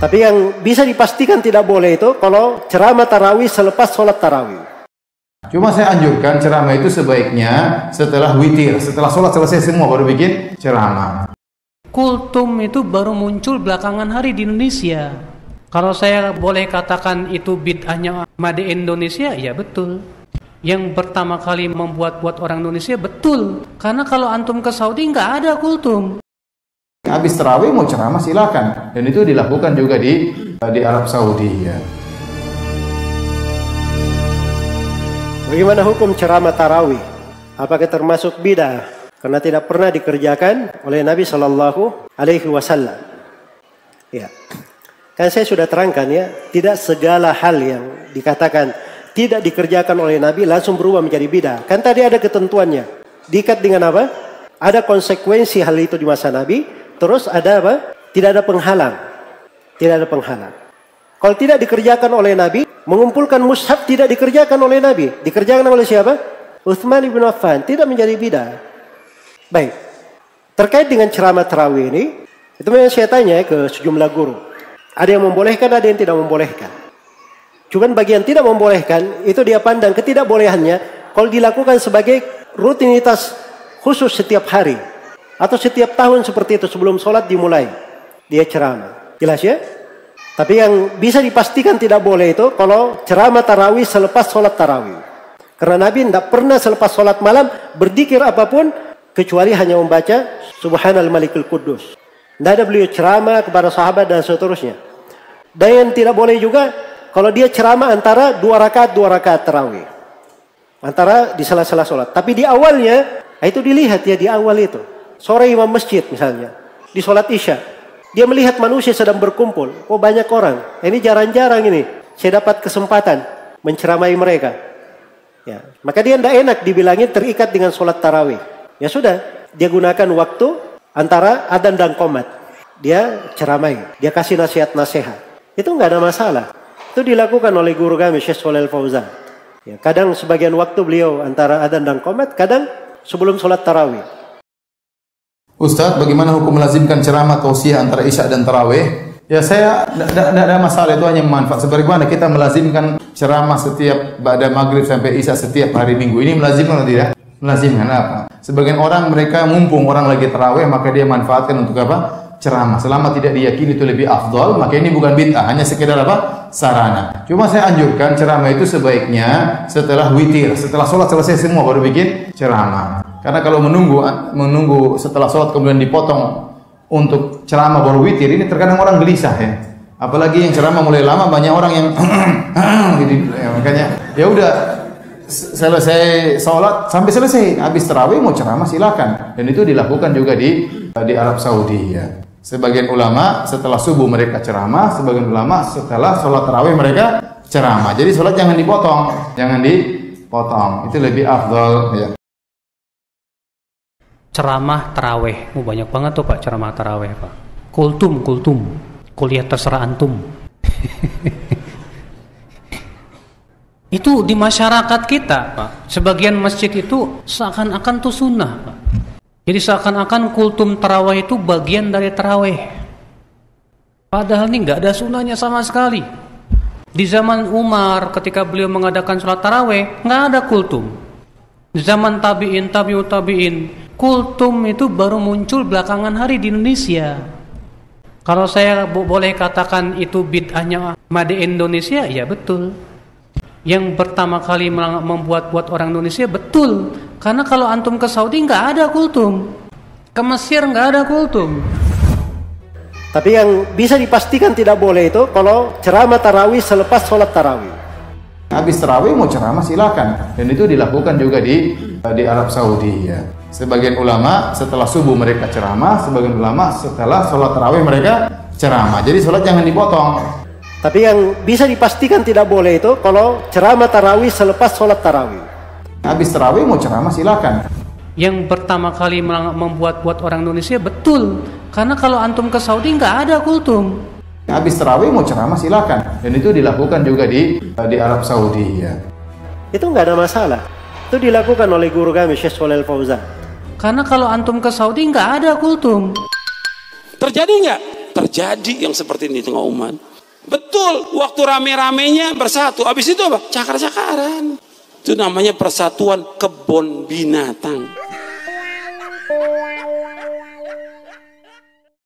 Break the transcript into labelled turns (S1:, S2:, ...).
S1: Tapi yang bisa dipastikan tidak boleh itu kalau ceramah tarawih selepas sholat tarawih.
S2: Cuma saya anjurkan ceramah itu sebaiknya setelah witir, setelah sholat selesai semua baru bikin ceramah.
S3: Kultum itu baru muncul belakangan hari di Indonesia. Kalau saya boleh katakan itu bid'ahnya Made Indonesia, ya betul. Yang pertama kali membuat orang Indonesia, betul. Karena kalau antum ke Saudi nggak ada kultum.
S2: Habis tarawih mau ceramah silakan, dan itu dilakukan juga di Arab Saudi ya.
S1: Bagaimana hukum ceramah tarawih? Apakah termasuk bid'ah karena tidak pernah dikerjakan oleh Nabi Shallallahu Alaihi Wasallam? Ya, kan saya sudah terangkan ya, tidak segala hal yang dikatakan tidak dikerjakan oleh Nabi langsung berubah menjadi bid'ah. Kan tadi ada ketentuannya, diikat dengan apa? Ada konsekuensi hal itu di masa Nabi. Terus ada apa? Tidak ada penghalang. Tidak ada penghalang. Kalau tidak dikerjakan oleh Nabi, mengumpulkan mushaf tidak dikerjakan oleh Nabi. Dikerjakan oleh siapa? Utsman bin Affan. Tidak menjadi bid'ah. Baik. Terkait dengan ceramah tarawih ini, itu memang saya tanya ke sejumlah guru. Ada yang membolehkan, ada yang tidak membolehkan. Cuman bagi yang tidak membolehkan, itu dia pandang ketidakbolehannya kalau dilakukan sebagai rutinitas khusus setiap hari. Atau setiap tahun seperti itu sebelum sholat dimulai. Dia ceramah. Jelas ya? Tapi yang bisa dipastikan tidak boleh itu kalau ceramah tarawih selepas sholat tarawih. Karena Nabi tidak pernah selepas sholat malam berzikir apapun kecuali hanya membaca Subhanal Malikul Quddus. Tidak ada beliau ceramah kepada sahabat dan seterusnya. Dan yang tidak boleh juga kalau dia ceramah antara dua rakaat tarawih. Antara di sela-sela sholat. Tapi di awalnya, itu dilihat ya di awal itu. Sore imam masjid misalnya, di sholat isya, dia melihat manusia sedang berkumpul. Oh banyak orang, ini jarang-jarang ini saya dapat kesempatan menceramai mereka. Ya, maka dia tidak enak dibilangin terikat dengan sholat tarawih. Ya sudah, dia gunakan waktu antara adzan dan qomat. Dia ceramai, dia kasih nasihat-nasihat. Itu nggak ada masalah. Itu dilakukan oleh guru kami Syekh Shalih Al Fauzan. Ya, kadang sebagian waktu beliau antara adzan dan qomat, kadang sebelum sholat tarawih.
S2: Ustadz, bagaimana hukum melazimkan ceramah tausiah antara isya dan tarawih? Ya saya tidak ada masalah, itu hanya manfaat. Sebagaimana kita melazimkan ceramah setiap ba'da maghrib sampai isya setiap hari minggu. Ini melazimkan atau tidak? Melazimkan apa? Sebagian orang mereka mumpung orang lagi tarawih maka dia manfaatkan untuk apa? Ceramah. Selama tidak diyakini itu lebih afdal, maka ini bukan bid'ah, hanya sekedar apa? Sarana. Cuma saya anjurkan ceramah itu sebaiknya setelah witir, setelah sholat selesai semua baru bikin ceramah. Karena kalau menunggu setelah sholat kemudian dipotong untuk ceramah baru witir, ini terkadang orang gelisah ya. Apalagi yang ceramah mulai lama, banyak orang yang gitu, ya, makanya ya udah selesai sholat sampai selesai, habis tarawih mau ceramah silakan. Dan itu dilakukan juga di Arab Saudi ya. Sebagian ulama setelah subuh mereka ceramah, sebagian ulama setelah sholat tarawih mereka ceramah. Jadi sholat jangan dipotong, itu lebih afdal ya.
S3: Ceramah tarawih, banyak banget tuh Pak ceramah tarawih Pak. Kultum, kuliah terserah antum. Itu di masyarakat kita Pak, sebagian masjid itu seakan-akan tuh sunnah Pak. Jadi seakan-akan kultum tarawih itu bagian dari tarawih. Padahal ini nggak ada sunnahnya sama sekali. Di zaman Umar ketika beliau mengadakan sholat tarawih nggak ada kultum. Di zaman tabi'in, tabi'ut tabi'in, kultum itu baru muncul belakangan hari di Indonesia. Kalau saya boleh katakan itu bid'ahnya Made Indonesia, ya betul. Yang pertama kali membuat orang Indonesia, betul. Karena kalau antum ke Saudi nggak ada kultum, ke Mesir nggak ada kultum.
S1: Tapi yang bisa dipastikan tidak boleh itu kalau ceramah tarawih selepas sholat tarawih.
S2: Habis tarawih mau ceramah silakan, dan itu dilakukan juga di Arab Saudi ya. Sebagian ulama setelah subuh mereka ceramah, sebagian ulama setelah sholat tarawih mereka ceramah. Jadi sholat jangan dipotong.
S1: Tapi yang bisa dipastikan tidak boleh itu kalau ceramah tarawih selepas sholat tarawih.
S2: Habis tarawih mau ceramah silakan.
S3: Yang pertama kali membuat orang Indonesia, betul. Karena kalau antum ke Saudi nggak ada kultum.
S2: Habis tarawih mau ceramah silakan, dan itu dilakukan juga di Arab Saudi ya.
S1: Itu nggak ada masalah. Itu dilakukan oleh guru kami Syekh Shalih Al Fauzan.
S3: Karena kalau antum ke Saudi nggak ada kultum.
S4: Terjadi nggak terjadi yang seperti ini di tengah umat. Betul, waktu rame-ramenya bersatu, habis itu apa? Cakar-cakaran. Itu namanya persatuan kebun binatang.